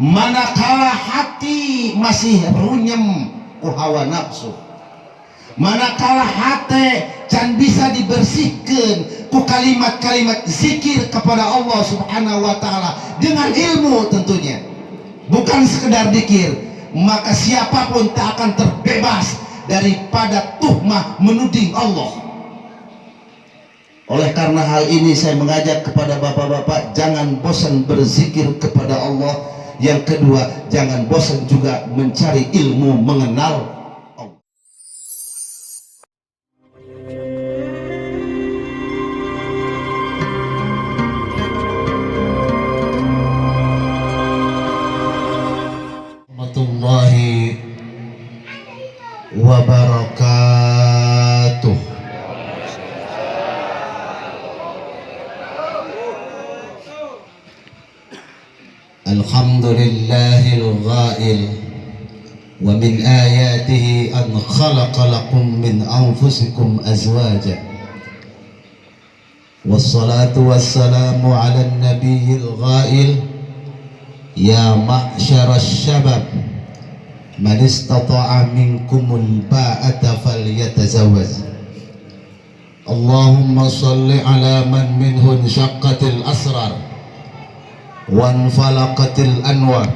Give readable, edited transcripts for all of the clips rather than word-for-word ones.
manakala hati masih runyem ku hawa nafsu, manakala hati can bisa dibersihkan ku kalimat-kalimat zikir kepada Allah Subhanahu wa Ta'ala dengan ilmu tentunya, bukan sekedar zikir, maka siapapun tak akan terbebas daripada tuhmah menuding Allah. Oleh karena hal ini saya mengajak kepada bapak-bapak, jangan bosan berzikir kepada Allah. Yang kedua, jangan bosan juga mencari ilmu mengenal Allah. Warahmatullahi wabarakatuh. Alhamdulillahil ghail wa min ayatihi an khalaqa lakum min anfusikum azwaja wassalatu wassalamu ala nabiyil ghail ya ma'syaras syabab man istata'a minkumul ba'ata falyatazawwaj. Allahumma salli ala man minhun syaqqatil asrar wanfalaqatil anwar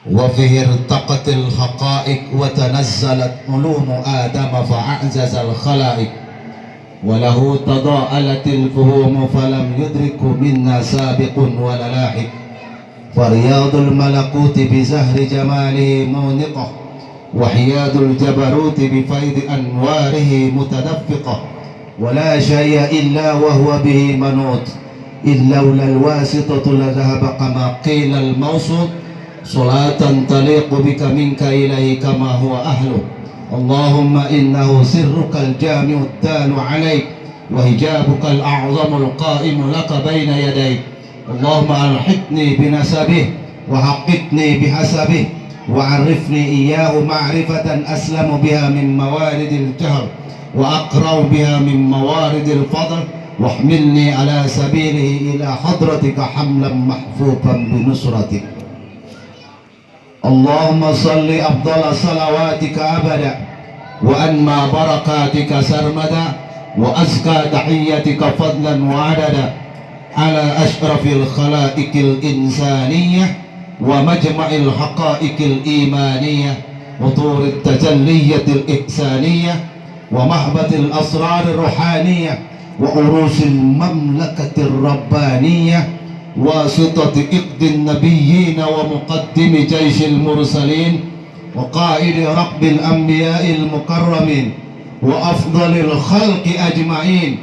wa fihi irtaqatil haqa'iq wa tanazzalat ulumu adama fa'a'jazal khalaiq wa lahu tada'alatil fuhum falam yudriku minna sabiqun wa lalahiq fariyadul malakuti bizahri jamalihi muniqah wa hiyadul jabaruti bifaidi anwarihi mutadaffiqah wa la syai'a illa wa huwa bihi manut إلا لولا الواسطة لذهب كما قيل الموصول صلاة تليق بك منك إليه كما هو أهله. اللهم إنه سرك الجامع الدال عليك وحجابك الأعظم القائم لك بين يديك. اللهم ألحقني بنسبه وحققني بحسبه وعرفني إياه معرفة أسلم بها من موارد الجهر وأقرأ بها من موارد الفضل واحملني على سبيله إلى حضرتك حملا محفوفا بنصرتك. اللهم صل أفضل صلواتك أبدا وأنمى بركاتك سرمدا وأزكى تحيتك فضلا وعددا على أشرف الخلائق الإنسانية ومجمع الحقائق الإيمانية وطور التجلية الإحسانية ومهبط الأسرار الروحانية وعروش المملكة الربانية واسطة إقد النبيين ومقدم جيش المرسلين وقائد ركب الأنبياء المكرمين وأفضل الخلق أجمعين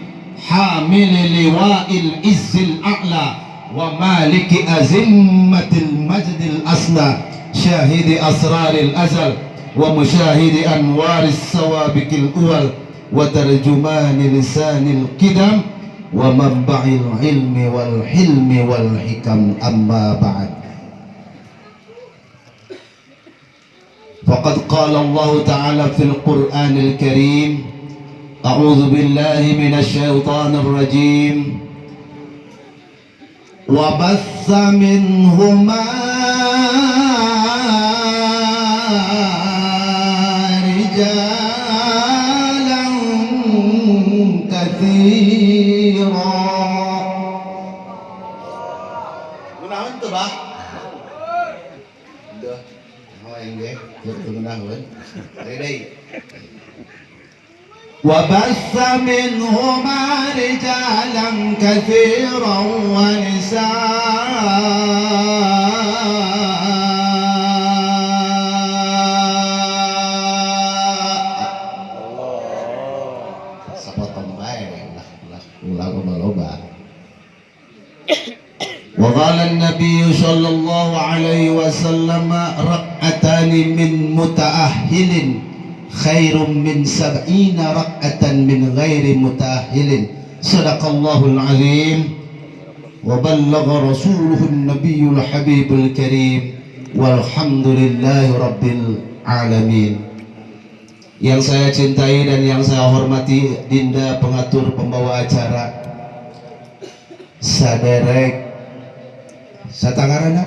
حامل لواء العز الأعلى ومالك أزمة المجد الأسنى شاهد أسرار الأزل ومشاهد أنوار السوابق الأول وترجمان لسان القدم ومنبع العلم والحلم والحكم. أما بعد، فقد قال الله تعالى في القرآن الكريم: أعوذ بالله من الشيطان الرجيم وبث منهما رجالا كثيرا. Gunawan tuh bah. Udah, mau yang deh, gunawan. Ready. وبث منهما رجالا كثيرا ونساء. Sepotong baik lah ulah. وقال النبي صلى الله عليه وسلم: ركعتان من متأهل خير من 70 ركعة من غير متأهل. صدق الله العظيم وبلغ رسوله النبي الحبيب الكريم والحمد لله رب العالمين. Yang saya cintai dan yang saya hormati Dinda pengatur pembawa acara, saderek satangarana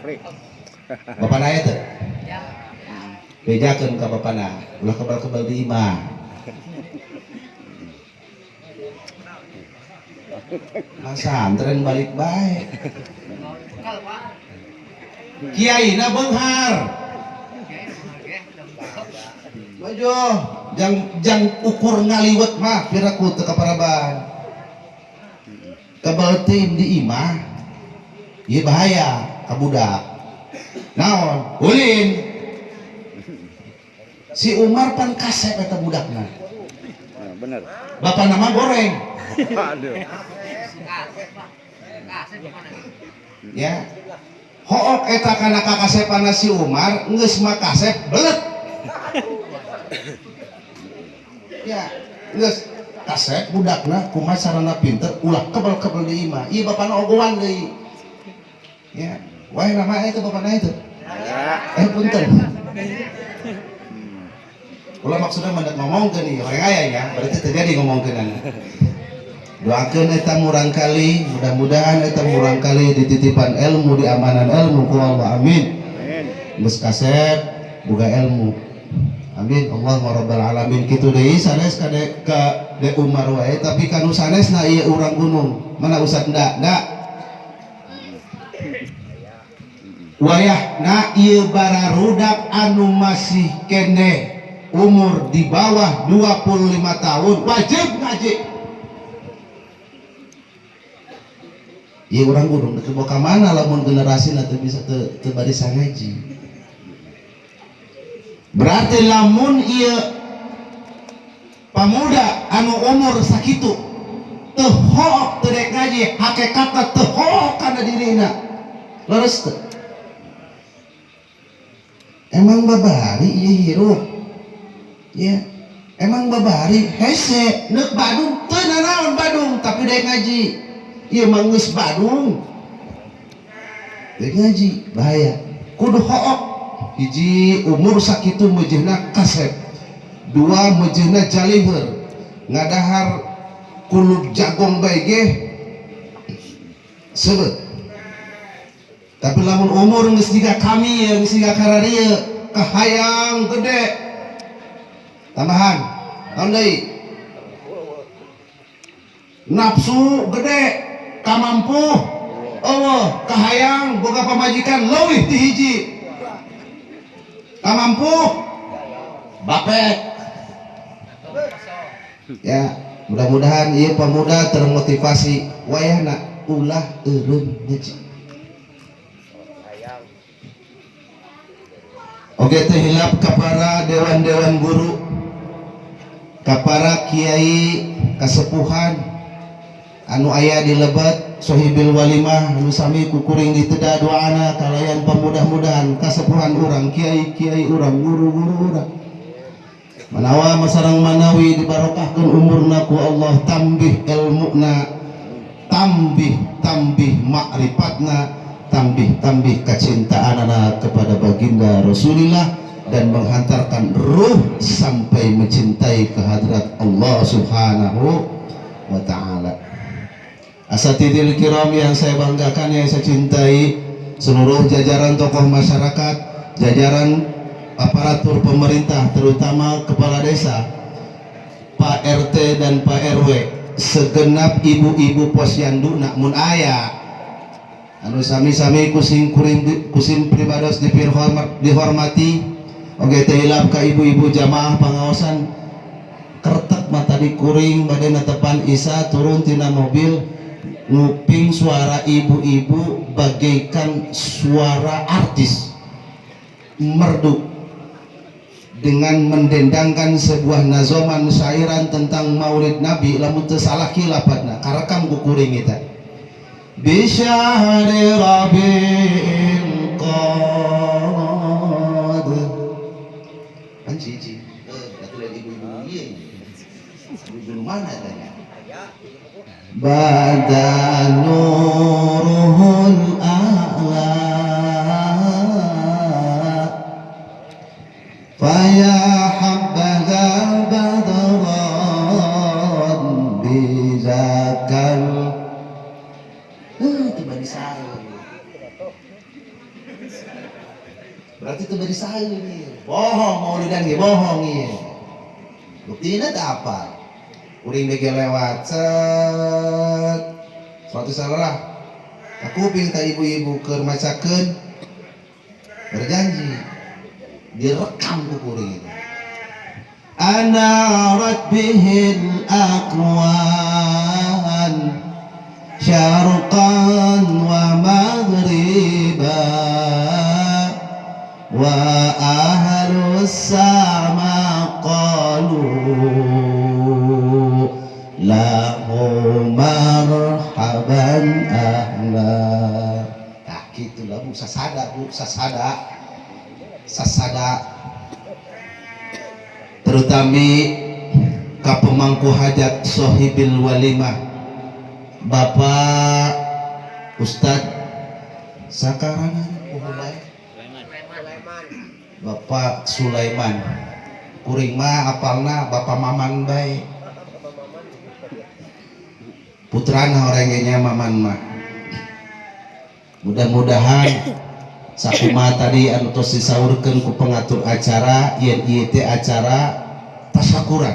Bapak na itu bejakeun ka bapak na ulah kebal-kebal di imah santren balik baik kiai na beunghar Bojo jang ukur ngaliwet mah piraku teu kaparaban kebal tim di imah ieu bahaya ka budak naon ulin si Umar pan kasep eta budakna bener bapak nama goreng aduh ya hook eta kana kakasepana si Umar geus mah kasep belet ya geus kasep budakna kumaha sarana pinter ulah kebel-kebel di imah ieu bapana ogohan deui ya wae nama itu bapana itu punten ulah maksudnya mendak ngomongkeun ieu orang aya ya berarti terjadi ngomongkeun doakeun eta murang kali mudah-mudahan eta murang kali dititipan ilmu diamanan ilmu ku Allah amin geus kasep boga ilmu amin Allahumma rabbal alamin kitu deui sanes ka de Umar wae tapi kanu sanesna ieu urang gunung mana usah da wayahna ieu bararudak anu masih keneh umur di bawah 25 tahun wajib ngaji ieu urang gunung teu boga mana lamun generasina teu bisa teu barisa ngaji berarti lamun ieu pamuda anu umur sakitu teu hook teu dek ngaji hakikatna teu hook kana dirina leres teu emang babari ieu hirup ya emang babari hese neuk Badung teu nanaon Badung tapi dek ngaji ieu mah geus Badung dek ngaji bahaya kudu hook hiji umur sakitu meujeuhna kasep dua meujeuhna jaliheur ngadahar kulub jagong bae ge sebet tapi lamun umur geus jiga kami ya geus jiga kararieu kahayang gede tambahan naon deui nafsu gede kamampu eueuh kahayang boga pamajikan leuwih ti hiji kamampu bapet ya mudah-mudahan ieu pemuda termotivasi wayahna ulah eureun ngaji oge teh hilap ka para dewan-dewan guru ka para kiai kasepuhan anu aya di Lebet sohibil walimah anu sami kukuring diteda doana kalayan pamudah-mudahan kasepuhan urang kiai-kiai urang guru-guru urang manawa masareng manawi dibarokahkeun umurna ku Allah tambih ilmuna tambih ma'rifatna tambih kecintaanana kepada baginda Rasulullah dan menghantarkan ruh sampai mencintai kehadrat Allah Subhanahu wa ta'ala. Asatidil kiram yang saya banggakan, yang saya cintai, seluruh jajaran tokoh masyarakat, jajaran aparatur pemerintah, terutama kepala desa, Pak RT dan Pak RW, segenap ibu-ibu posyandu nak mun aya anu sami-sami kusim pribados dihormati. Oke teh hilap ka ibu-ibu jamaah pangaosan kertek mata dikuring bade natepan Isa turun tina mobil nguping suara ibu-ibu bagaikan suara artis merdu dengan mendendangkan sebuah nazoman syairan tentang maulid Nabi lamun teu salah kilapatna karekam ku kuring eta bisyahri rabiul qad kan cici atuh ibu-ibu ieu ibu mana tanya badanuruhul a'la faya habbaha badran bizakal tiba di sahur Berarti itu dari saya nih. Bohong maulidan ge bohong ieu. Buktina tak apa. Uring bege lewat set. Suatu salah. Aku pinta ibu-ibu keur macakeun berjanji direkam ku kuring itu. Anarat bihil aqwan syarqan wa maghriba wa ahlus sama qalu lahu marhaban ahla. Nah gitulah bu, sasada terutami ka pemangku hajat sohibil walimah Bapak Ustad sakarana Bapak Sulaiman kuring mah apalna Bapak Maman bae putrana orangnya Maman mah. Mudah-mudahan sakumaha tadi anu tos disaurkeun ku pengatur acara yen ieu teh acara tasyakuran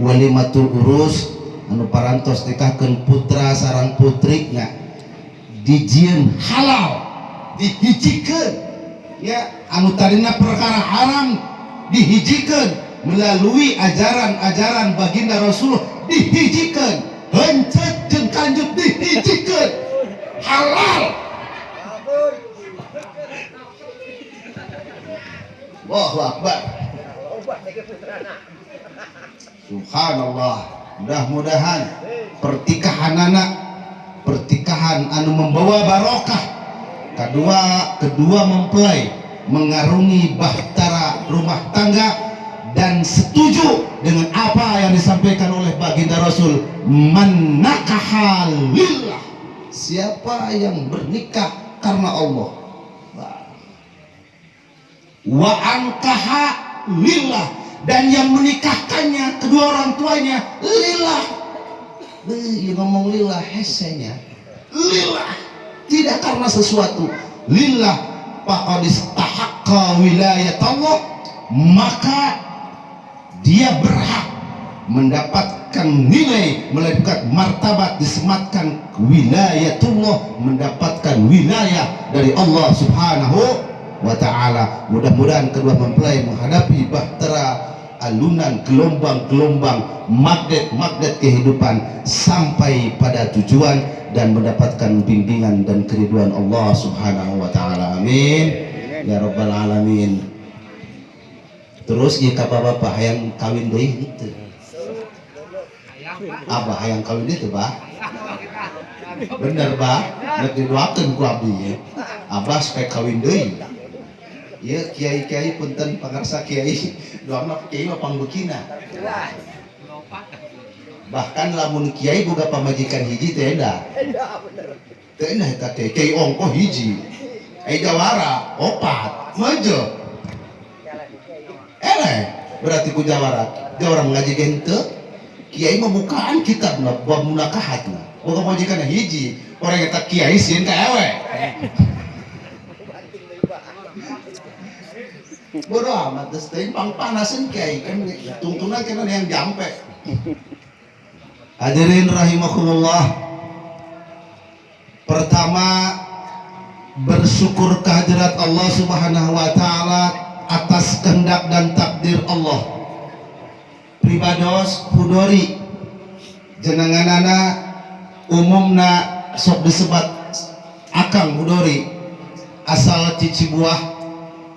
walimatul urus anu parantos nikahkeun putra sareng putrina dijieun halal dihijikeun ya anu tadina perkara haram dihijikeun melalui ajaran-ajaran baginda Rasulullah dihijikeun heuncet jeung kanjut dihijikeun halal. Allahu Akbar. Subhanallah. Mudah-mudahan pertikahan anak pertikahan anu membawa barokah kedua mempelai mengarungi bahtera rumah tangga dan setuju dengan apa yang disampaikan oleh baginda Rasul, man nakaha lillah, siapa yang bernikah karena Allah, wa angkaha lillah, dan yang menikahkannya kedua orang tuanya lillah. Yang ngomong lillah hesenya lillah, tidak karena sesuatu, lillah faqad istahaqqa wilayat Allah, maka dia berhak mendapatkan nilai, mendapatkan martabat, disematkan wilayatullah, mendapatkan wilayah dari Allah Subhanahu wa ta'ala. Mudah-mudahan kedua mempelai menghadapi bahtera alunan gelombang-gelombang magnet-magnet kehidupan sampai pada tujuan dan mendapatkan bimbingan dan keriduan Allah Subhanahu wa ta'ala. Amin ya rabbal alamin. Terus jika bapak hayang kawin deui gitu, abah hayang kawin itu bah, bener bah, nek didoakeun ku abdi ya, abah supaya kawin deui. Ya kiai-kiai punten pangarsa kiai, doana kiai mah pangbukina. Bahkan lamun kiai boga pamajikan hiji teh eda. Teh eda eta teh kiai ongkoh hiji. Ai jawara opat, majo. Berarti ku jawara mengaji henteu kiai membukaan kitabna bab munakahatna boga majikan hiji orang eta kiai sieun ka ewe bodo amat geus teuing pangpanaseun kiai kan tungtuna cenah yang jampe. Hadirin rahimakumullah, pertama bersyukur kehadirat Allah Subhanahu wa ta'ala atas kehendak dan takdir Allah. Pribados hudori jenenganana umumna sok disebat akang hudori asal Cicibuah.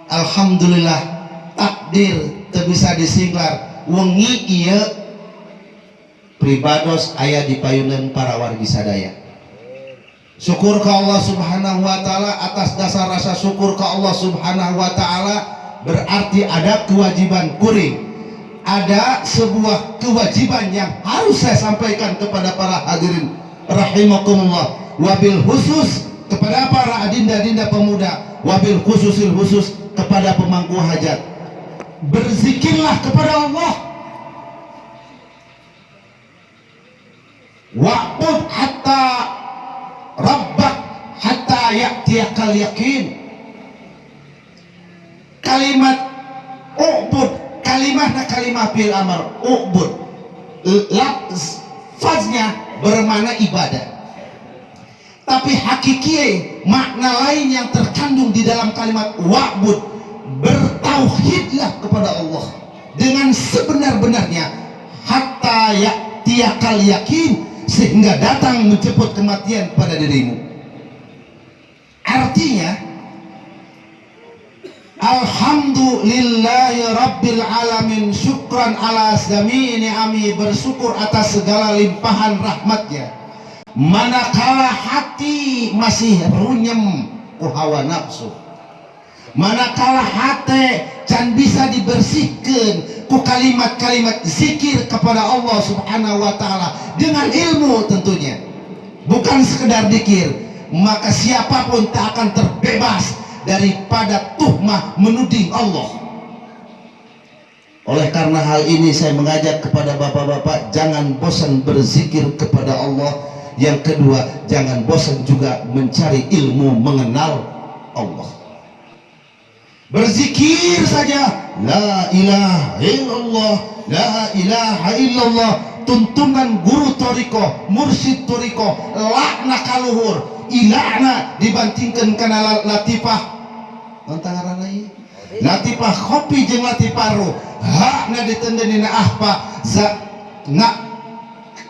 Alhamdulillah takdir teu bisa disinglar wengi ieu pribados aya di payunan para wargi sadaya. Syukur ke Allah Subhanahu wa ta'ala. Atas dasar rasa syukur ke Allah Subhanahu wa ta'ala berarti ada kewajiban kuring, ada sebuah kewajiban yang harus saya sampaikan kepada para hadirin rahimakumullah, wabil khusus kepada para adinda-adinda pemuda, wabil khususil khusus kepada pemangku hajat. Berzikirlah kepada Allah, wa'bud hatta rabbak hatta ya'tiyakal yakin. kalimat ubud, kalimatnya kalimat fil amr ubud, lafaznya bermakna ibadah, tapi hakiki makna lain yang terkandung di dalam kalimat wa'bud, bertauhidlah kepada Allah dengan sebenar-benarnya hatta ya'tiyakal yakin, sehingga datang menjemput kematian pada dirimu. Artinya alhamdulillahi rabbil alamin, syukran ala jami'i ni'ami, bersyukur atas segala limpahan rahmatnya. Manakala hati masih runyem ku hawa nafsu, manakala hati can bisa dibersihkan ku kalimat-kalimat zikir kepada Allah subhanahu wa ta'ala dengan ilmu tentunya, bukan sekedar zikir, maka siapapun tak akan terbebas daripada tuhmah menuding Allah. Oleh karena hal ini saya mengajak kepada bapak-bapak, jangan bosan berzikir kepada Allah. Yang kedua, jangan bosan juga mencari ilmu mengenal Allah. Berzikir saja, la ilaha illallah, la ilaha illallah, tuntunan guru toriko, mursyid toriko, lakna kaluhur, ilahna dibandingkan kana latifah antaran lain, latifah kopi jeung latifah ruh, hakna ditendeni na ahpa za na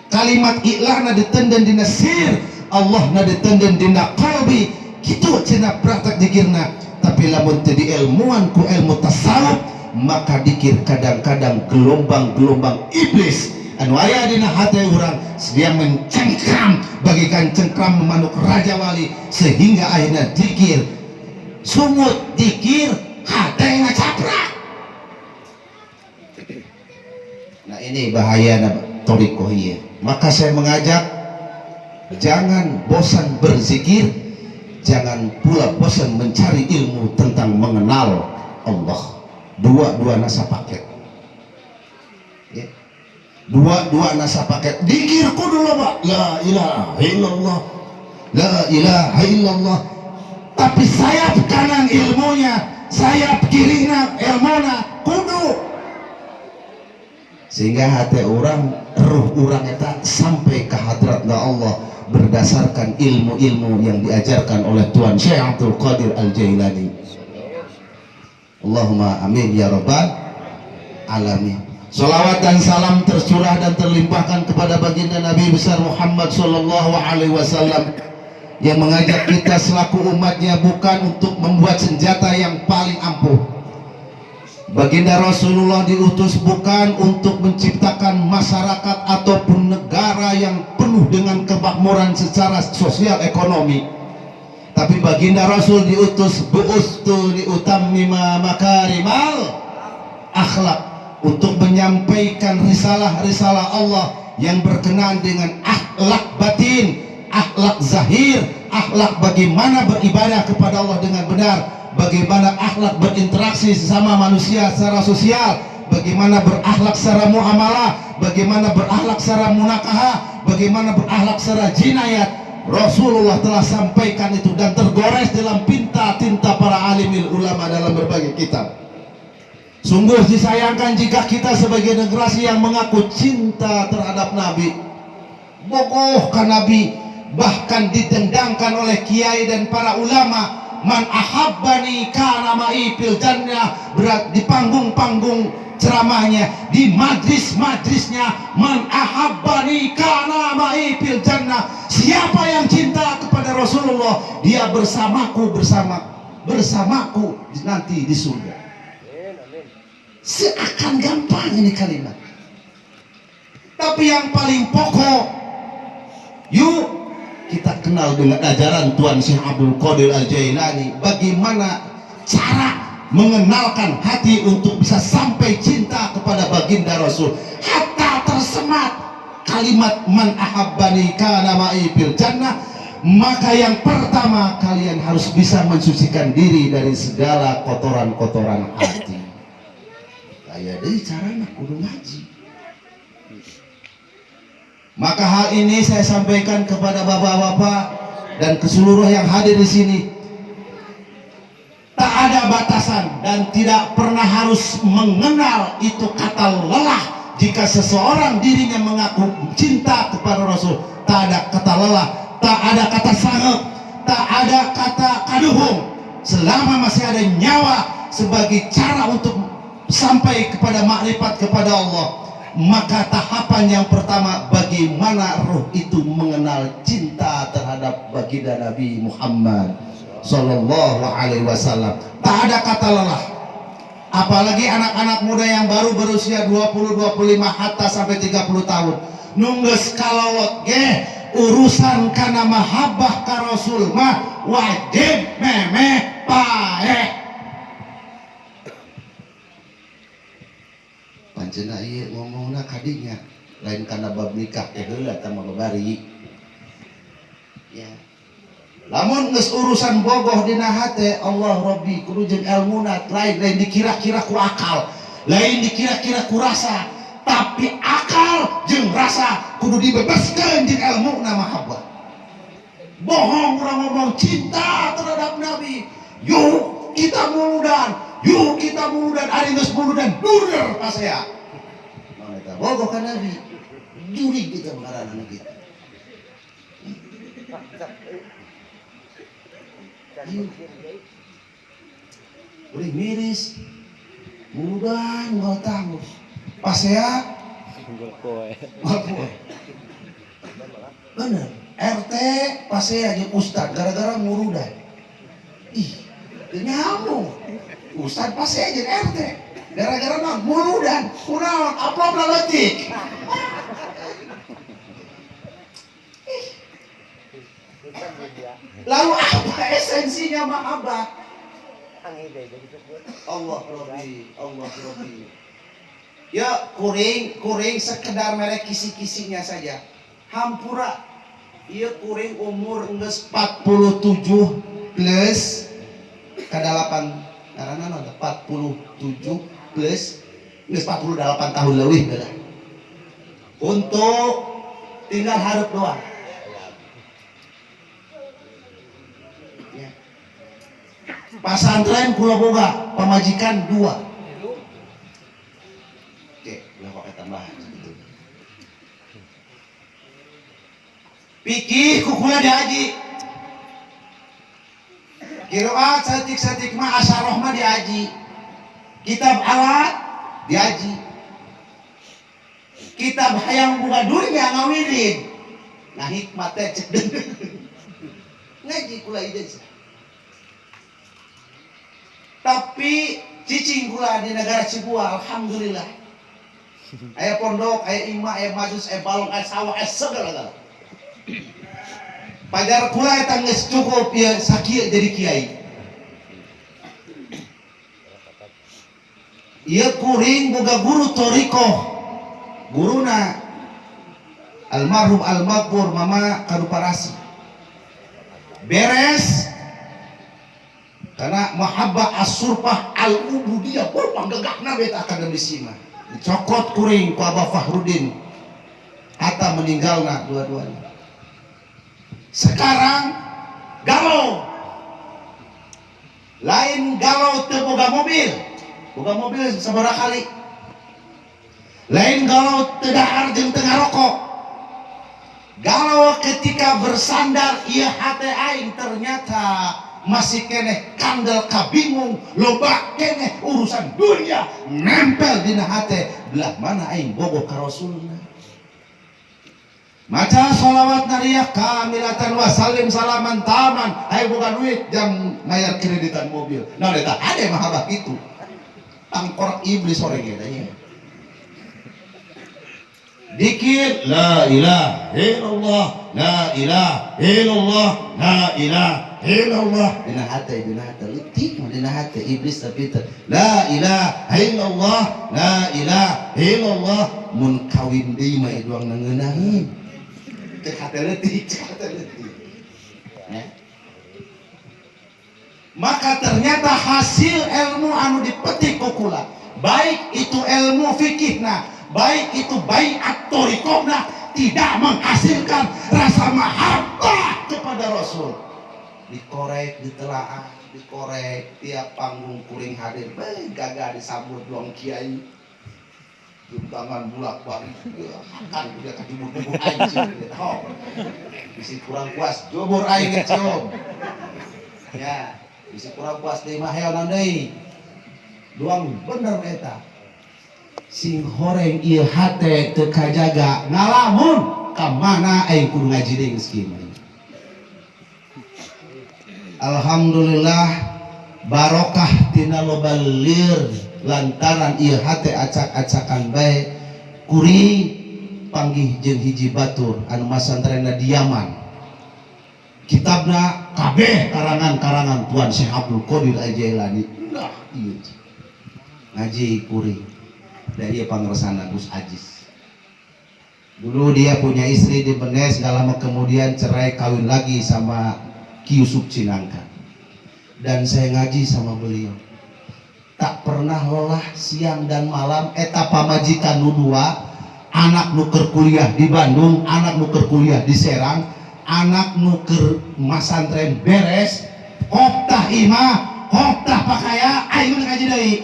kalimat ilahna ditenden dina sir, Allah na ditenden dina qalbi, kitu cenah praktek dikirna. Tapi lamun teu diilmuan ku ilmu tasawuf, maka dikir kadang-kadang gelombang-gelombang iblis anu aya dina hati urang sedia mencengkram bagikan cengkram memanuk raja wali, sehingga akhirnya dikir sumut, dikir hati ngacaprak. Nah ini bahaya torikoh ieu. Maka saya mengajak, jangan bosan berzikir, jangan pula bosan mencari ilmu tentang mengenal Allah. Dua-dua nasa paket ya. Dua-dua nasa paket. Dikir kudu loba la ilaha illallah, la ilaha illallah, tapi sayap kanan ilmunya, sayap kirinya ilmuna kudu, sehingga hati orang, ruh orang itu sampai ke hadratna Allah berdasarkan ilmu-ilmu yang diajarkan oleh Tuhan Syekh Abdul Qadir Al-Jailani. Allahumma amin ya rabbal alamin. Salawat dan salam tercurah dan terlimpahkan kepada baginda Nabi besar Muhammad sallallahu alaihi wasallam yang mengajak kita selaku umatnya bukan untuk membuat senjata yang paling ampuh. Baginda Rasulullah diutus bukan untuk menciptakan masyarakat ataupun negara yang penuh dengan kemakmuran secara sosial ekonomi, tapi baginda Rasul diutus bu'ustu liutammima makarimal akhlak, untuk menyampaikan risalah-risalah Allah yang berkenaan dengan akhlak batin, akhlak zahir, akhlak bagaimana beribadah kepada Allah dengan benar, bagaimana akhlak berinteraksi sesama manusia secara sosial, bagaimana berakhlak secara muamalah, bagaimana berakhlak secara munakaha, bagaimana berakhlak secara jinayat. Rasulullah telah sampaikan itu dan tergores dalam tinta para alimil ulama dalam berbagai kitab. Sungguh disayangkan jika kita sebagai generasi yang mengaku cinta terhadap Nabi, bogoh ke Nabi, bahkan didendangkan oleh kiai dan para ulama, man ahabbani kana ma'i fil jannah, berat di panggung-panggung ceramahnya, di majlis-majlisnya, man ahabbani kana ma'i fil jannah, siapa yang cinta kepada Rasulullah, dia bersamaku nanti di surga. Seakan gampang ini kalimat, tapi yang paling pokok, yuk kita kenal dengan ajaran Tuan Syekh Abdul Qadir Al-Jailani, bagaimana cara mengenalkan hati untuk bisa sampai cinta kepada baginda Rasul, hatta tersemat kalimat man ahabbani kana ma'i fil jannah. Maka yang pertama, kalian harus bisa mensucikan diri dari segala kotoran-kotoran hati. Kayak dari caranya kudu ngaji. Maka hal ini saya sampaikan kepada bapak-bapak dan keseluruh yang hadir di sini. Tak ada ada batasan dan tidak pernah harus mengenal itu kata lelah. Jika seseorang dirinya mengaku cinta kepada Rasul, tak ada kata lelah, tak ada kata sanggup, tak ada kata kaduhung. Selama masih ada nyawa sebagai cara untuk sampai kepada makrifat kepada Allah, maka tahapan yang pertama, bagaimana roh itu mengenal cinta terhadap baginda Nabi Muhammad Sallallahu Alaihi Wasallam. Tak ada kata lelah. Apalagi anak-anak muda yang baru berusia 20, 25 hatta sampai 30 tahun. Nungges kalawat ge urusan kana mahabbah ka Rasul mah wajib memeh paeh. Panjenengan ieu ngomongna kadinya lain kana bab nikah teh heula tah babari. Ya. Lamun geus urusan bogoh dina hate Allah Rabbi kudu jeung ilmuna lain dikira-kira ku akal, lain dikira-kira ku rasa, tapi akal jeung rasa kudu dibebaskeun jeung ilmuna mahabbah. Bohong urang ngomong cinta terhadap Nabi. Yuk kita muludan, ari geus muludan durer pasea. Naon eta bogoh ka Nabi. Juri kita ngaranna kita. Udah miris, mudah nggak tahu. Pas ya, bener. RT pas ya jadi ustad gara-gara murudan. Ih, nyamuk. Ustad pas ya jadi RT gara-gara mah murudan. Kunaon upload letik. Lalu apa esensinya mahabbah? Allah Rabbi. Ya kuring sekedar merek kisi-kisinya saja. Hampura ieu kuring umur geus 47 plus kadalapan karena 47 plus geus 48 tahun leuwih beulah. Untuk tinggal hareup doang. Pasantren kula boga pamajikan 2. Oke, ulah pakai tambahan gitu. Pikir ku kula diaji. Qiraat satik-satik mah asyarah mah diaji. Kitab alat diaji. Kitab hayang boga dunya ngawilin. Nah hikmat teh cek ngaji kula ide. Tapi cicing kula di negara Cibua, alhamdulillah. Aya pondok, aya imah, aya majus, aya balong, aya sawah, aya segala-gala. Pajar kula eta geus cukup ya sakieu jadi kiai. Ieu kuring boga guru torikoh. Guruna almarhum almakbur Mama Kaduparasi. Beres karena mahabbah as-surfah al-ubudiyah panggagahna beta akademisi mah dicokot kuring ku Abah Fahrudin hatta meninggalna dua-duanya. Sekarang galau, lain galau teu boga mobil sabaraha kali, lain galau teu dahar jeung teu ngarokok, galau ketika bersandar ieu hate aing ternyata masih keneh kandel kabingung loba keneh urusan dunia nempel dina hate belah mana aing bogoh ka Rasulna. Maca sholawat nariyah kamilatan wa salim salaman taman aing boga duit jang mayar kreditan mobil. Nah eta ade mahabbah itu tangkorak iblis sore ge tanya. Dikir la ilaha illallah la ilaha illallah la ilaha illallah dina hati letik dina hati iblis tapi la ilaha illallah la ilaha illallah mun kawin deui mah doang ngeunahkeun teh hati letik ya. Maka ternyata hasil ilmu anu dipetik ku kula baik itu ilmu fikihna baik itu baiat thariqahna tidak menghasilkan rasa mahabbah kepada Rasul. dikorek, ditelaah, dikorek, tiap panggung kuring hadir, gagah disambut doang kiai, tangan bulak balik, kan udah kejubur-jubur anjing, oh, bisi kurang puas, jubur aing ngecium, ya, bisi kurang puas deh mah heonan deui, doang bener eta, sing horeng ieu hate teu kajaga ngalamun ka mana aing kudu ngaji deui geus kieu. Alhamdulillah barokah tina loba lir lantaran ieu hate acak-acakan bae kuring panggih jeung hiji batur anu masantrenna di Yaman. Kitabna kabeh karangan-karangan Tuan Syekh Abdul Qadir Al-Jailani. Nah, ieu ngaji kuring. Dari pangersana Gus Ajis. Dulu dia punya istri di Benes, gak lama kemudian cerai kawin lagi sama Ki Yusuf Cinangka. Dan saya ngaji sama beliau. Tak pernah lelah siang dan malam eta pamajikan nu dua, anak nuker kuliah di Bandung, anak nuker kuliah di Serang, anak nuker masantren beres, hoktah imah, hoktah pakaya, ayo ngaji deui.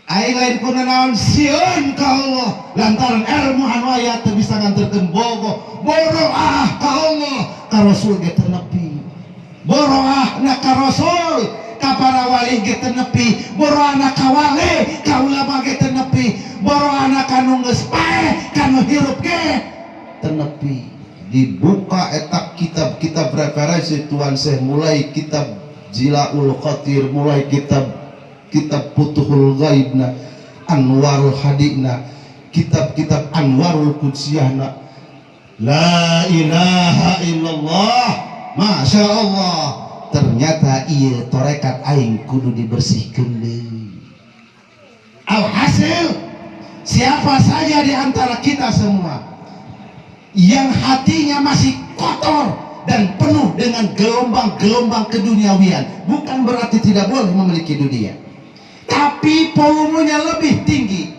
Aing lain kuna naon sieun ka Allah lantaran ilmu anu aya teu bisa nganterkeun bogo boroah ka Allah ka Rasul ge teu nepi boroah na ka Rasul ka para wali ge teu nepi boroah na ka wali ka ulama ge teu nepi boroah na kanu geus paeh kanu hirup ge teu nepi. Dibuka eta kitab-kitab referensi Tuan Syekh mulai kitab Jilaul Qatir, mulai kitab Futuhul Ghaibna, Anwarul Hadikna, kitab-kitab Anwarul Qudsiyahna. La ilaha illallah, masya Allah. Ternyata iya torekat aing kudu dibersihkeun deui. Alhasil siapa saja di antara kita semua yang hatinya masih kotor dan penuh dengan gelombang-gelombang keduniawian, bukan berarti tidak boleh memiliki dunia, tapi volumenya lebih tinggi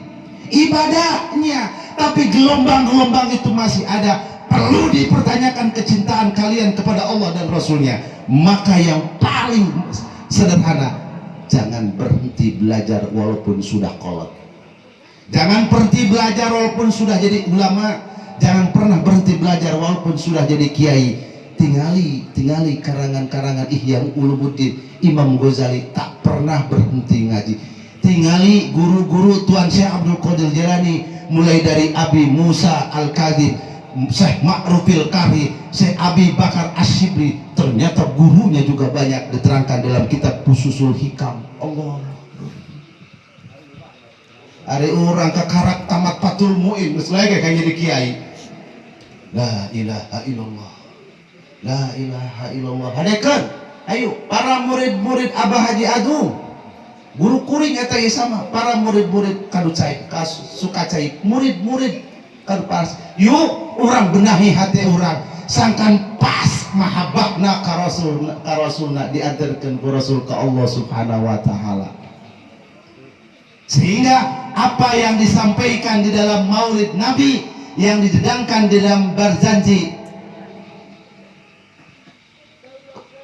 ibadahnya, tapi gelombang-gelombang itu masih ada. Perlu dipertanyakan kecintaan kalian kepada Allah dan Rasulnya. Maka yang paling sederhana, jangan berhenti belajar walaupun sudah kolot, jangan berhenti belajar walaupun sudah jadi ulama, jangan pernah berhenti belajar walaupun sudah jadi kiai. Tingali karangan-karangan Ihya Ulumuddin Imam Ghazali, tak pernah berhenti ngaji. Tingali guru-guru Tuan Syekh Abdul Qadir Jailani, mulai dari Abi Musa Al-Kadhim, Syekh Ma'rufil Qari, Syekh Abi Bakar Asyibri. Ternyata gurunya juga banyak diterangkan dalam kitab Fususul Hikam. Allah, ada orang kekarak tamat Fathul Mu'in geus lege kayak jadi kiai. La ilaha illallah, la ilaha illallah. Hadekeun ayo para murid-murid Abah Haji Agung, guru kuring eta ieu sama, para murid-murid kanu cai suka cai, murid-murid kanu pas. Yuk urang benahi hati urang, sangkan pas mahabbahna ka Rasulna diantarkeun ku Rasul ka Allah Subhanahu wa taala. Sehingga apa yang disampaikan di dalam Maulid Nabi, yang didedangkan di dalam berjanji,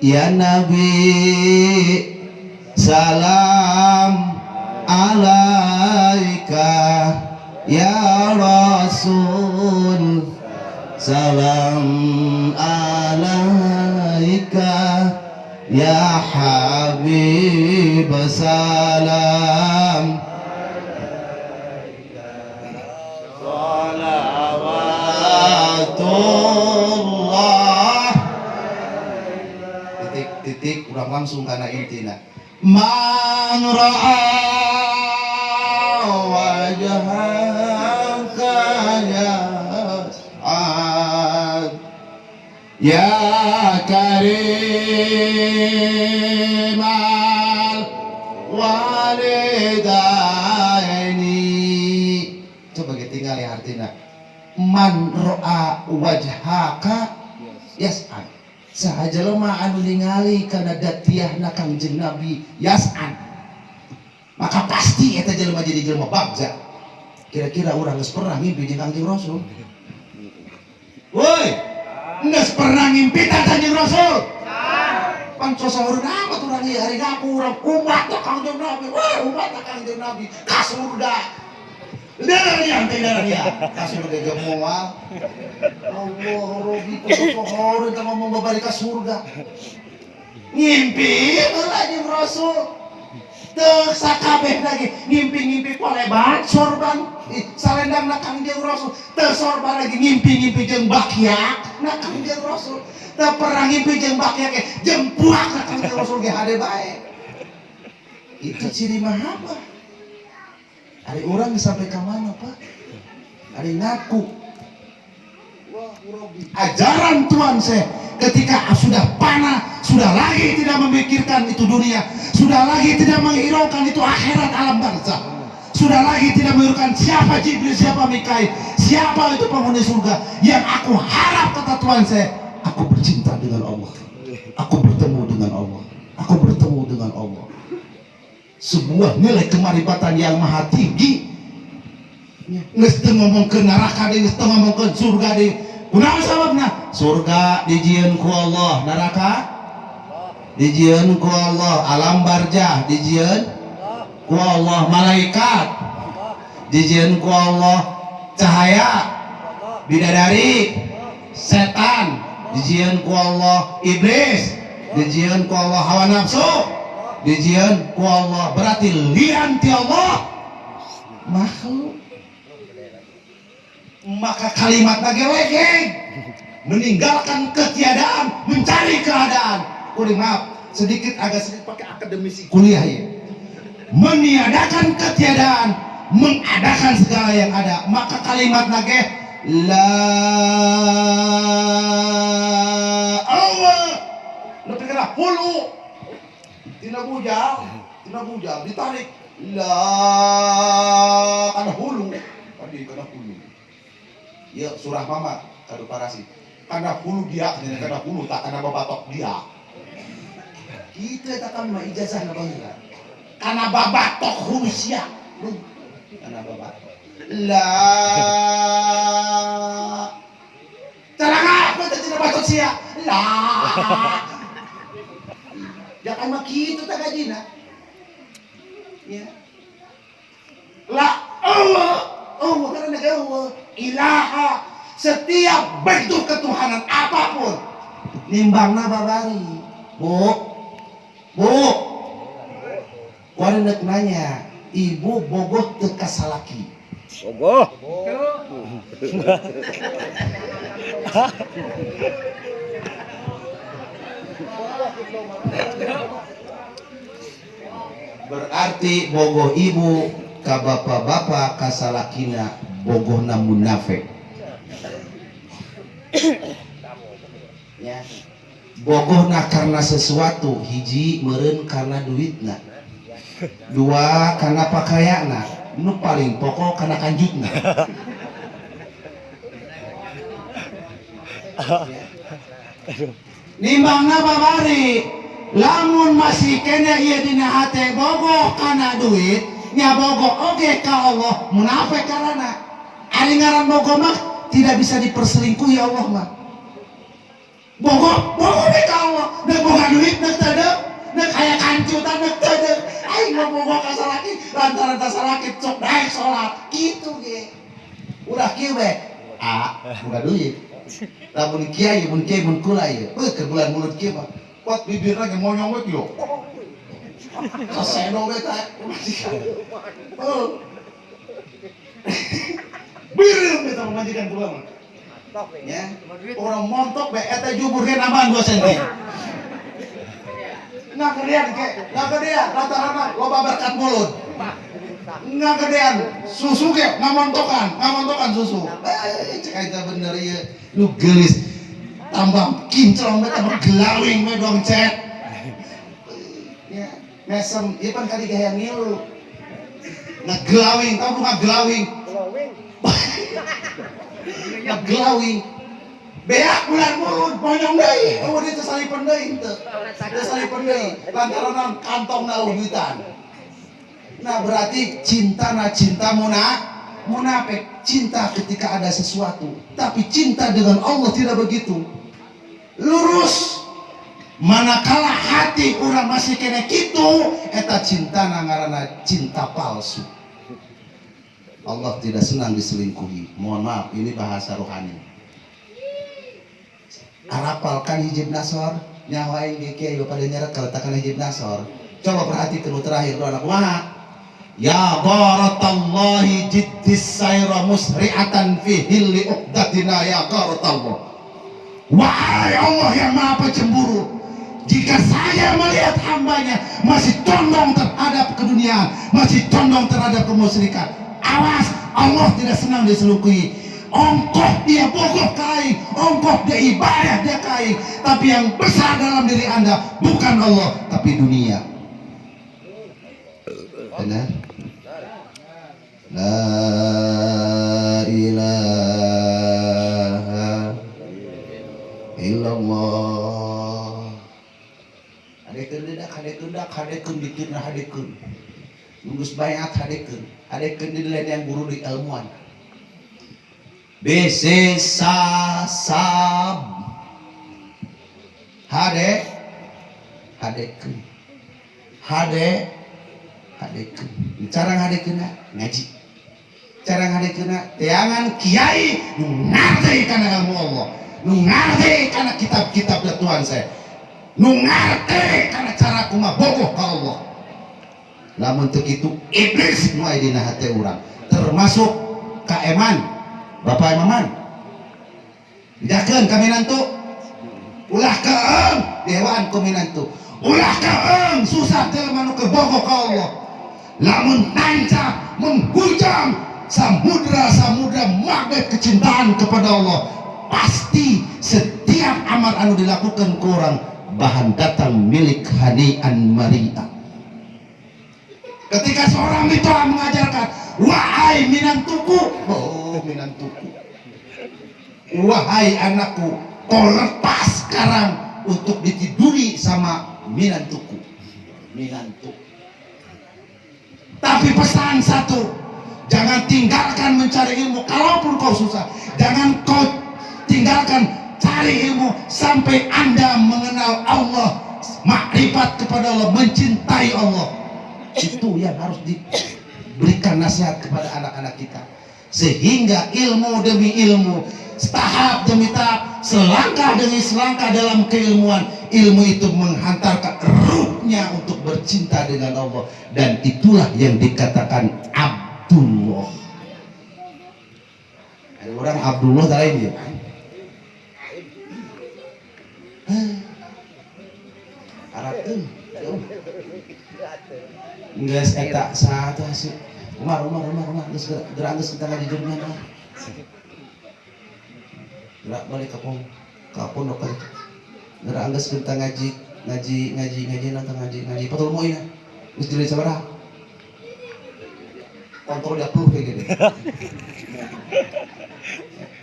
ya Nabi salam alaika, ya Rasul salam alaika, ya Habib salam salawatullah. Titik kurang langsung karena intina. Man ra'a wajhaka yas'ad, ya karimal walidaini. Coba kita tinggal ya artinya. Man ra'a wajhaka yas'ad, sahaja lemah anu ningali karena datiahna Kangjeng Nabi yas'an, maka pasti eta jelema jadi jelema bagja. Kira-kira orang geus pernah ngimpi jeung Kangjeng Rasul? Woi, geus pernah ngimpi ka Kangjeng Rasul? sahur nama tuh orang hari ngaku orang umat tak kanjeng Nabi, wah umat tak kanjeng Nabi, ka surga. Darahnya, ka surga gemua. Allah Robi sahur kita ngomong babari ka surga. Ngimpi lagi Rasul. Teu sakabeh lagi ngimpi-ngimpi poleban sorban salendang na Kangjeng Rasul teu sorban lagi ngimpi-ngimpi jeung bakyak na Kangjeng Rasul teu pernah ngimpi jeung bakyak jeung puak na Kangjeng Rasul ge hade bae itu ciri mahabbah. Ada orang sampai ke mana Pak? Ada ngaku ajaran Tuhan saya ketika sudah panah, sudah lagi tidak memikirkan itu dunia, sudah lagi tidak menghiraukan itu akhirat alam barzakh, sudah lagi tidak menghiraukan siapa Jibril, siapa Mikail, siapa itu penghuni surga. Yang aku harap kata Tuhan saya, aku bercinta dengan Allah, aku bertemu dengan Allah, aku bertemu dengan Allah. Sebuah nilai kemarifatan yang maha tinggi. Nges ngomong ke neraka deh, nges ngomong ke surga deh. Kunaon sababna? Surga dijieun ku Allah, neraka dijieun ku Allah, alam barzakh dijieun ku Allah, malaikat dijieun ku Allah, cahaya bidadari, setan dijieun ku Allah, iblis dijieun ku Allah, hawa nafsu dijieun ku Allah. Berarti lian ti Allah makhluk. Maka kalimat lagi legeng meninggalkan ketiadaan mencari keadaan. Kuring maaf sedikit pakai akademisi kuliah ya. Meniadakan ketiadaan, mengadakan segala yang ada. Maka kalimat lagi la Allah lebih kena hulu tina bujang ditarik la kana hulu tadi kana hulu. Ya surah mama kadu parasi karena hulu dia karena hulu tak karena babatok dia kita takkan mah ijazah na baheula karena babatok hulu sia karena babatok la caranga apa teh tina batok sia la ya kan mah kitu tah gajina ya la Allah karena Allah ilaha setiap bentuk ketuhanan apapun nimbangna babari bu kuareuneuk nanya ibu bogoh teu kasalaki bogoh berarti bogoh ibu ka bapak-bapak kasalakina bogohna munafik ya bogohna karena sesuatu hiji meureun karena duitna dua karena pakaianna nu paling pokok karena kanjutna nimbangna babari lamun masih kena ieu dina hate bogoh kana duit nya bogoh oge ka Allah munafik karana ari ngaran bogoh mah tidak bisa diperselingkuhi Allah mah bogoh ge ka Allah neuk boga duit neuk teu deuk neuk aya kancutan neuk teu deuk aing mah bogoh ka salaki lantaran ta salaki sok daek salat kitu ge udah kieu we boga duit lamun kiai mun kula ieu ke bulan mulut kieu mah pot bibirna ge monyong we kieu kaseno we teh biru kita memajikan kula mah ya orang montok be eta jubur ge nambahan 2 cm ngagedean rata-rata loba berkat mulut ngagedean susu ge ngamontokan susu cek aja bener ieu lu geulis tambah kinclong we tambah gelawing we dong cek ya mesem ieu pan kali gaya ngilu ngagelawing tahu bukan gelawing ngagelawing beak bulan mulut monyong deui eueuh teh salipeun deui teu salipeun deui lantaran kantongna ubitan. Nah berarti cinta munafik cinta ketika ada sesuatu tapi cinta dengan Allah tidak begitu lurus Manakala hati orang masih kena kitu, eta cinta ngaranna cinta palsu. Allah tidak senang diselingkuhi. Mohon maaf, ini bahasa rohani. Arapalkan hijib nasor, nyawa yang dikei pada nyarat kalau takkan hijib nasor. Coba perhatikan terakhir doa anak wah. Ya baratallahi jiddis sayra musri'atan fi hilli uqdatina ya baratallah. Wahai Allah yang maha pencemburu, jika saya melihat hambanya masih condong terhadap keduniaan, masih condong terhadap kemusyrikan, awas, Allah tidak senang diselingkuhi. Ongkoh dia bogoh kain, ongkoh dia ibadah dia kain, tapi yang besar dalam diri anda bukan Allah tapi dunia. Benar? La ilaha illallah. Hadekeun dikirna hadekeun. Nunggus bayat hadekeun. Hadekeun di lain yang guru di ilmuan. BC sab hadekeun. Hadekeun. Cara hadekeunna ngaji. Cara hadekeunna teangan kiai nu ngarti kana ilmu Allah. Nu ngarti kana kitab-kitab Tuhan saya. Nu ngarti kana cara kumaha bogoh ka Allah. Lamun teu kitu iblis nu aya dina hate urang, termasuk ka Eman, Bapak Emaman. Didakeun ka minantu. Ulah keung dewaan ku minantu. Ulah keung susah teh manu kebogoh ka Allah. Lamun tancap menghujam samudra magnet kecintaan kepada Allah, pasti setiap amal anu dilakukan ke orang bahan datang milik hanian maria. Ketika seorang itu mengajarkan, wahai minantuku, oh minantuku, wahai anakku, kau lepas sekarang untuk ditiduri sama minantuku. Tapi pesan satu, jangan tinggalkan mencari ilmu kalaupun kau susah. Jangan kau tinggalkan cari ilmu sampai anda mengenal Allah, makrifat kepada Allah, mencintai Allah. Itu yang harus diberikan nasihat kepada anak-anak kita, sehingga ilmu demi ilmu, tahap demi tahap, selangkah demi selangkah dalam keilmuan, ilmu itu menghantarkan ruhnya untuk bercinta dengan Allah. Dan itulah yang dikatakan Abdullah. Ada orang Abdullah lain dia. Arabkeun. Geus eta saha sih? Umar geus geus kita di dunia. Gerak balik ke pondok kali. Gerak geus kita ngaji nonton ngaji patul moina. Geus diri sabaraha? Kontrol dia peluh kayak gini.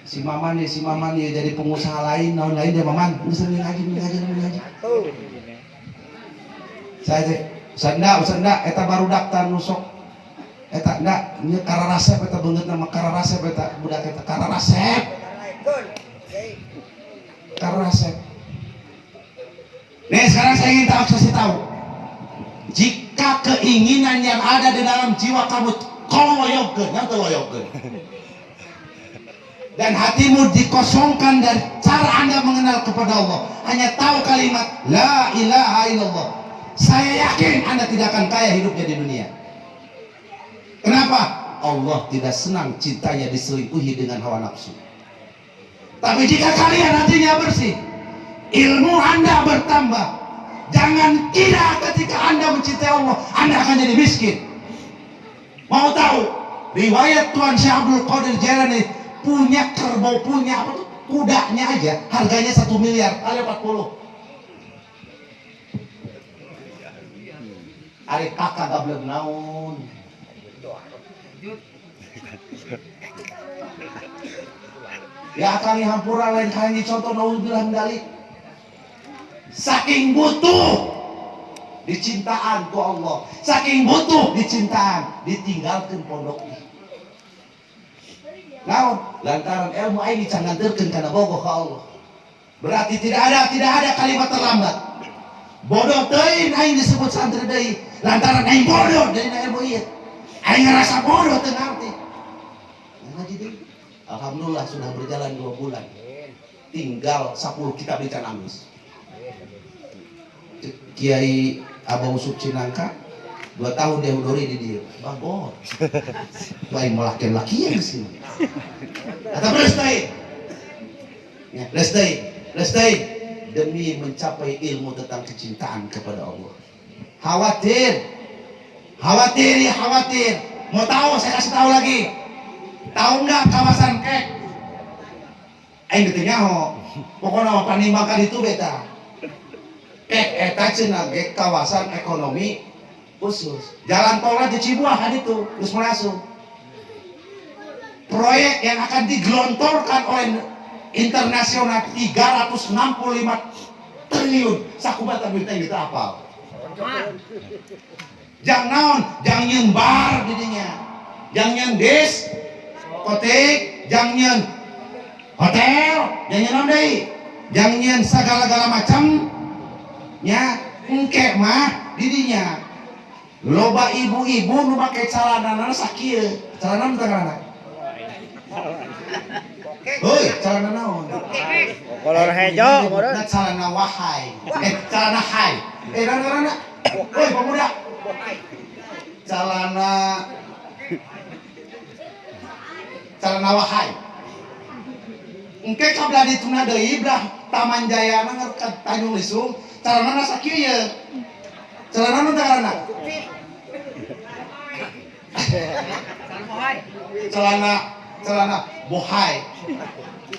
Si Maman ya jadi pengusaha lain, naon lain dia Maman. Geus ngaji. Saya teh Usanda eta baru daftar nusok. Eta enggak nya kararasep eta beungeut nama kararasep eta budak eta kararasep. Nih sekarang saya ingin kasih tahu, jika keinginan yang ada di dalam jiwa kamu loyogkeun, dan hatimu dikosongkan dari cara anda mengenal kepada Allah, hanya tahu kalimat la ilaha illallah, saya yakin anda tidak akan kaya hidupnya di dunia. Kenapa? Allah tidak senang cintanya diselingkuhi dengan hawa nafsu. Tapi jika kalian hatinya bersih, ilmu anda bertambah, jangan kira ketika anda mencintai Allah anda akan jadi miskin. Mau tahu riwayat Tuan Syekh Abdul Qadir Jailani punya kerbau, punya apa tuh, kudanya aja harganya 1 miliar kali 40. Ari kakak gablek naon. Ya kali hampura lain kali contoh naudzubillah dalik. Saking butuh dicintaan ku Allah, saking butuh dicintaan, ditinggalkan pondoknya. Naon? Lantaran ilmu aing dicanganterkeun kana bogoh ka Allah. Berarti tidak ada kalimat terlambat. Bodoh teuing aing disebut santri deui lantaran aing bodoh dari ilmu ieu. Aing ngerasa bodoh teu ngarti. Ngaji deui. Alhamdulillah sudah berjalan 2 bulan. Tinggal 10 kitab di Canamis. Kiai Abah Usuk Cinangka 2 tahun dia udori di dia. Bagor. Aing mau laki-laki di sini. Kata Prestai. Ya, Prestai demi mencapai ilmu tentang kecintaan kepada Allah. Khawatir. Mau tahu saya kasih tahu lagi. Tahu nggak kawasan Kek? Aing teu nyaho. Pokona panimbakan itu beta. Kek eta cenah ge kawasan ekonomi khusus. Jalan tol di Cibuah kan itu, terus masuk. Proyek yang akan digelontorkan oleh internasional 365 triliun. Sakubata berita gitu apa? Jang naon, jang nyeun bar didinya. Jang nyeun diskotik, jang nyeun hotel, jang nyeun naon deui? Jang nyeun sagala-gala macam nya engke mah didinya. Loba ibu-ibu nu make calanana sakieu. Calana teu ngaranna. Hoi, celana naon? Kolor hejo, meureun. Celana wahai. Celana hai. Ngaranna. Hoi, pemuda. Celana wahai. Engke kabla dituna deui belah Taman Jayana ngarep Tanjung Lisung, celanana sakieu. Celana nu teh ngaranna? Celana bohai.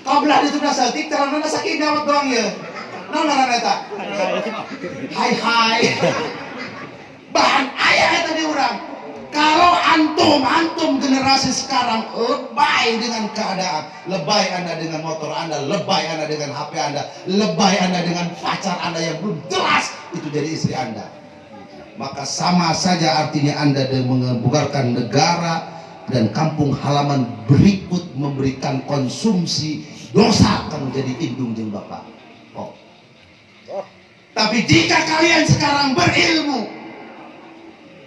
Kablah dituna saeutik celanana sakieu gawat doang ye. Naon ngaranna eta? Hai. Bahan aya eta di urang. Kalau antum generasi sekarang lebay dengan keadaan, lebay Anda dengan motor Anda, lebay Anda dengan HP Anda, lebay Anda dengan pacar Anda yang belum jelas itu jadi istri Anda. Maka sama saja artinya Anda membubarkan negara dan kampung halaman berikut memberikan konsumsi dosa akan menjadi indung jeung Bapak. Tapi jika kalian sekarang berilmu,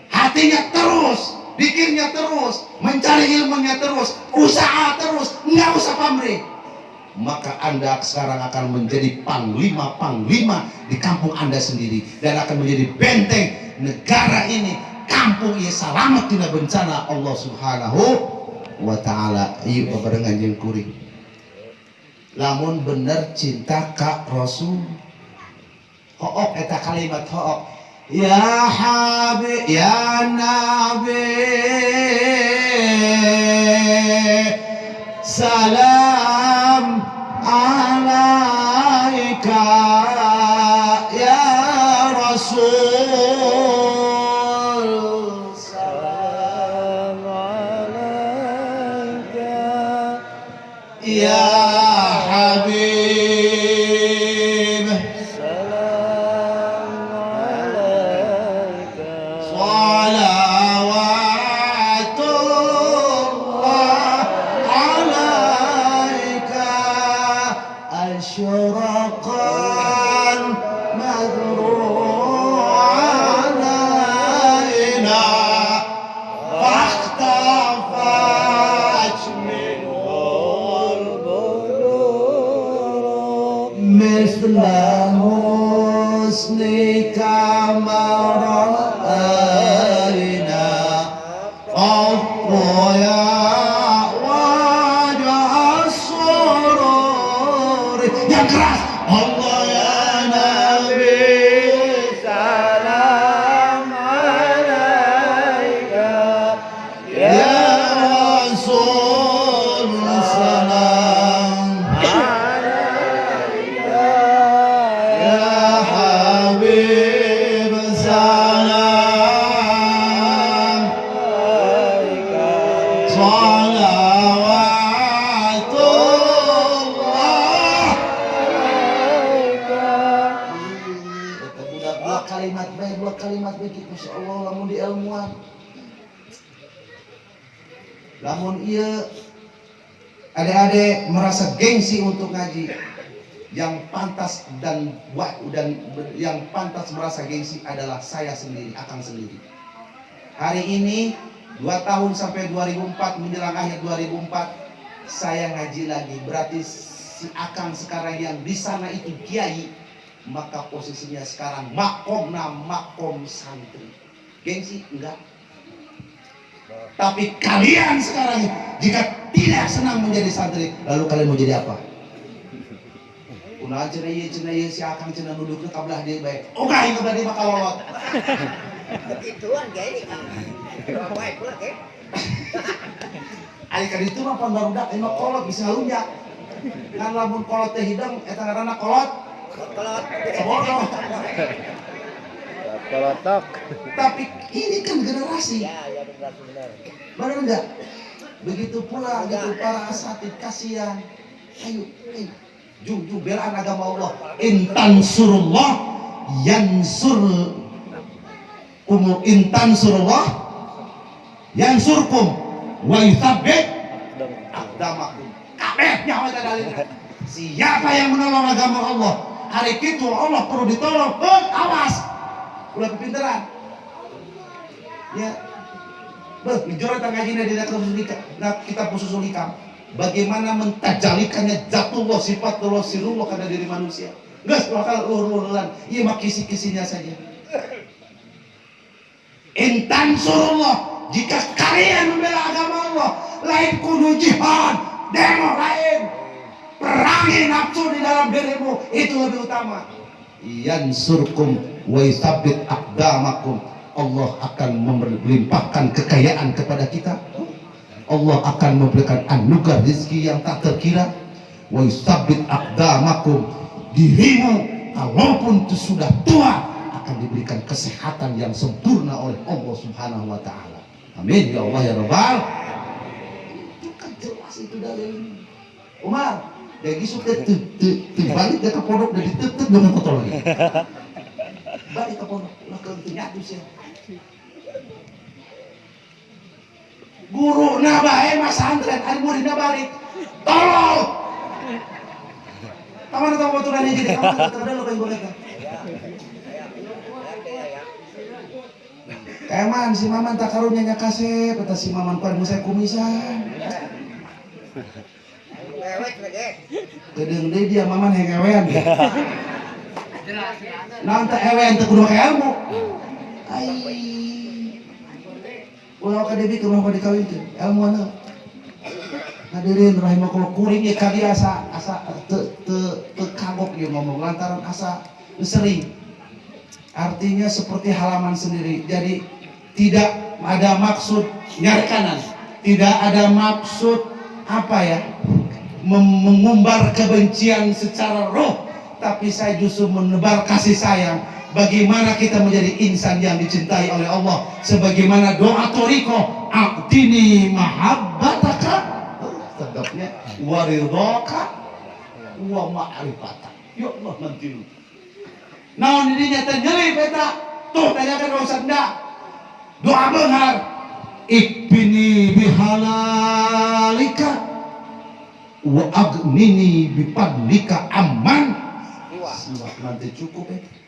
hatinya terus, pikirnya terus, mencari ilmunya terus, usaha terus, nggak usah pamrih, maka Anda sekarang akan menjadi panglima di kampung Anda sendiri dan akan menjadi benteng negara ini, kampung ini selamat tina bencana Allah Subhanahu wa Ta'ala. Ieu babarengan jeung kuring. Lamun bener cinta ka Rasul, hook eta kalimat hook. Ya Habib, ya Nabi, salam alaika ya Rasul, salam alaika ya Habib, salam alaika, salawatullah alaika, asyraqal madru alaina, fahtafat minhul budur, misla husnika mara'aina, ya wajah sururi. Yang keras, Allah ya Nabi, salam alaika ya Rasul, salam alaika ya Habib, salam alaika, salawatullah alaika. Dua kalimat baik Masya Allah, lamun di ilmuwan, lamun iya adik-adik merasa gengsi untuk ngaji, Yang pantas dan yang pantas merasa gengsi adalah saya sendiri, Akang sendiri. Hari ini 2 tahun sampai 2004, menjelang akhir 2004 saya ngaji lagi. Berarti si Akang sekarang yang di sana itu kiai, maka posisinya sekarang makom santri. Gengsi? Enggak. Tapi kalian sekarang jika tidak senang menjadi santri, lalu kalian mau jadi apa? Ulah cenah ieu si Akang cenah dudukna kabelah dia bae. Oga ieu kabelah dia bakal lolot. Gituan kiai. Baik pula kiai. Ari ka ditu mah pan barudak mah kolot bisa ngalunjak. Ngan lamun kolot teh hidang eta ngaranna kolot. Kolot. Bodoh. Kolotok. Tapi ini kan generasi. Ya benar. Benar enggak? Begitu pula gitu para asatid kasihan. Ayo. Jung belaan agama Allah. Intan surullah yansurkum wa yuthabbit aqdamakum. Kabeh nyawa dalilna. Siapa yang menolong agama Allah, hari itu Allah perlu ditolong. Awas. Ulah kepinteran. Ya. Dijorot ngajina di kitab khusus ulikam. Bagaimana mentajalikannya zatullah sifatullah sirullah pada diri manusia. Geus bakal luhur-luhuran. Ieu mah kisi-kisinya saja. Intan surullah, jika kalian membela agama Allah, lain kudu jihad, demo lain. Perangi nafsu di dalam dirimu, itu lebih utama. Yansurkum wa yuthabbit aqdamakum. Allah akan melimpahkan kekayaan kepada kita. Allah akan memberikan anugerah rezeki yang tak terkira. Wa yuthabbit aqdamakum. Dirimu kalaupun itu sudah tua akan diberikan kesehatan yang sempurna oleh Allah Subhanahu wa taala. Amin ya Allah ya Rabbal. Itu kan jelas itu dalilnya. Umar, dia gisuk teh balik ke pondok dan diteuteut dengan kotor lagi. Balik ke pondok, lah keuntung nyatus ya. Guru na bae mas santren, ari muridna balik. Tolol. Taman tahu baturan jadi kamu terus lo pengen boleh kan? Eman si Maman tak karunya nya kasep, kata si Maman kuan musai kumisan. Gedeng deui dia Maman hengewean. Naon teh ewen teu kudu make ilmu. Ai. Ulah ka debi kumaha dikawinkeun, ilmuana. Hadirin rahimakumullah, kuring ieu ka dia asa teu kagok ieu ngomong lantaran asa sering. Artinya seperti halaman sendiri. Jadi tidak ada maksud nyari kanan, tidak ada maksud apa ya, mengumbar kebencian secara roh, tapi saya justru menebar kasih sayang. Bagaimana kita menjadi insan yang dicintai oleh Allah, sebagaimana doa Toriko, aqdini mahabbataka, tegapnya waridhaka wa ma'rifataka. Ya Allah mantilu. Naon dirinya teh nyelip eta. Tuh tanyakan Ustaz da. Doa beunghar. Ikbini bihalalika wa aghnini bifadlika amman. Siwak nanti cukup eta.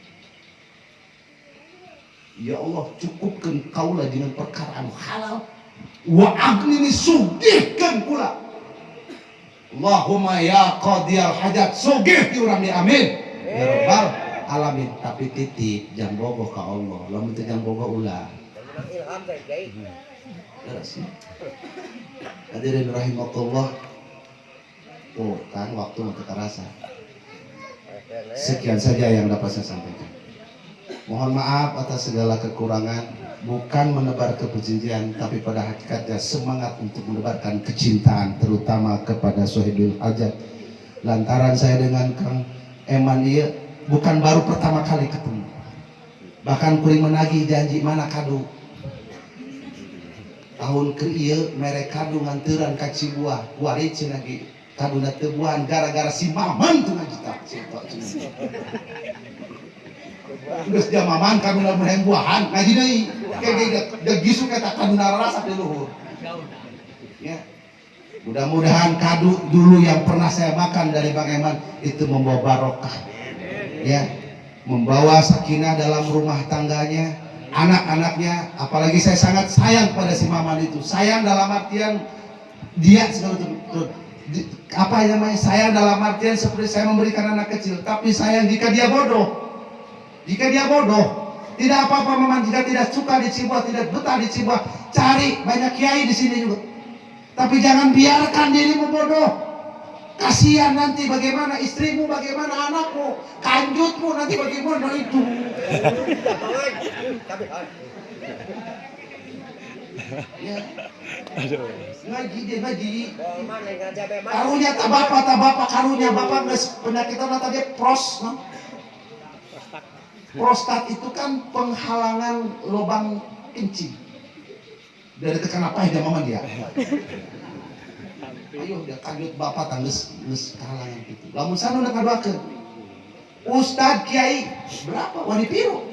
Ya Allah cukupkan kaulah dengan perkara anu halal. Wa aghnini sugihkeun pula. Allahumma ya qadiyal hajat sugih ti urang di amin. Ya Rabbal alamin. Tapi titip jang bogoh ka Allah. Lamun teu jang bogoh ulah. Ilham teh kiai. Hadirin rahimakumullah. Oh, kan waktu teu karasa. Sekian saja yang dapat saya sampaikan. Mohon maaf atas segala kekurangan, bukan menebar kebencian, tapi pada hakikatnya semangat untuk menebarkan kecintaan, terutama kepada Sohibul Hajat. Lantaran saya dengan Kang Eman ieu bukan baru pertama kali ketemu, bahkan kuring menagih janji mana kado. Tahun ke ieu mere kado nganteuran ka Cibuah, kuari cenah ge kaduna teu buahan gara-gara si Maman teu ngajita. Geus jamaman kaduna meureun buahan ngaji deui. Ge gisuk eta kaduna rasa di luhur. Ya. Mudah-mudahan kado dulu yang pernah saya makan dari Bang Eman itu membawa barokah, ya, membawa sakinah dalam rumah tangganya, anak-anaknya. Apalagi saya sangat sayang pada si Maman itu. Sayang dalam artian dia apa namanya? Sayang dalam artian seperti saya memberikan anak kecil. Tapi sayang jika dia bodoh. Jika dia bodoh, tidak apa-apa Maman. Jika tidak suka di Cibuah, tidak betah di Cibuah, cari banyak kiai di sini juga. Tapi jangan biarkan dirimu bodoh. Kasihan nanti bagaimana istrimu, bagaimana anakmu, kanjutmu nanti bagaimana itu. Ya. Ngaji dia ngaji. Karunya tak bapak karunya bapak penyakit apa tadi pros, no? Prostat itu kan penghalangan lubang kencing. Dari tekan apa ya Maman dia? Ayo dia kanjut bapak tangges kalangan itu. Lamun sana udah kadoakeun. Ustad Kiai berapa wani piro?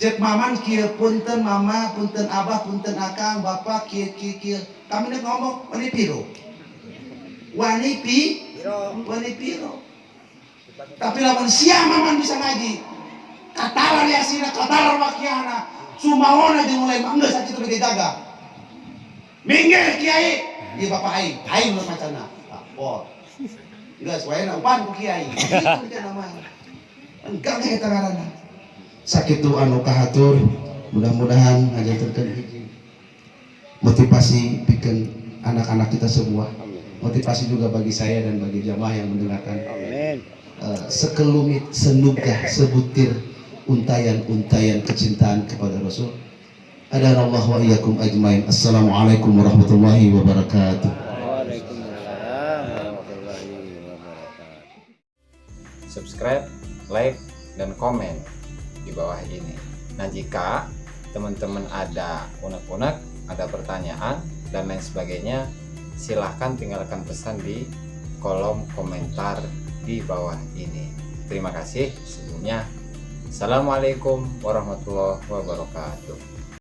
Cek Maman kieu punten mama, punten abah, punten akang, bapak kieu. Kami nek ngomong wani piro? Wani piro. Tapi lamun sia Maman bisa ngaji. Katalar yasina, katalar wakiana, sumaona jeung mulai manggeus sakitu bege jaga. Minggir kiai, ieu bapak aing nu macana. Lapor. Geus wae na upan ku kiai. Itu teh nama. Enggang eta ngaranna. Sakitu anu kahatur, mudah-mudahan ngajanturkeun hiji motivasi pikeun anak-anak kita semua. Motivasi juga bagi saya dan bagi jamaah yang mendengarkan. Amin. Sekelumit, senugah, sebutir untayan-untayan kecintaan kepada Rasul. Adanallah wa iyyakum ajmain. Assalamualaikum warahmatullahi wabarakatuh. Waalaikumsalam warahmatullahi wabarakatuh. Subscribe, like, dan komen di bawah ini. Nah, jika teman-teman ada unek-unek, ada pertanyaan dan lain sebagainya, silahkan tinggalkan pesan di kolom komentar di bawah ini. Terima kasih sebelumnya. Assalamualaikum warahmatullahi wabarakatuh.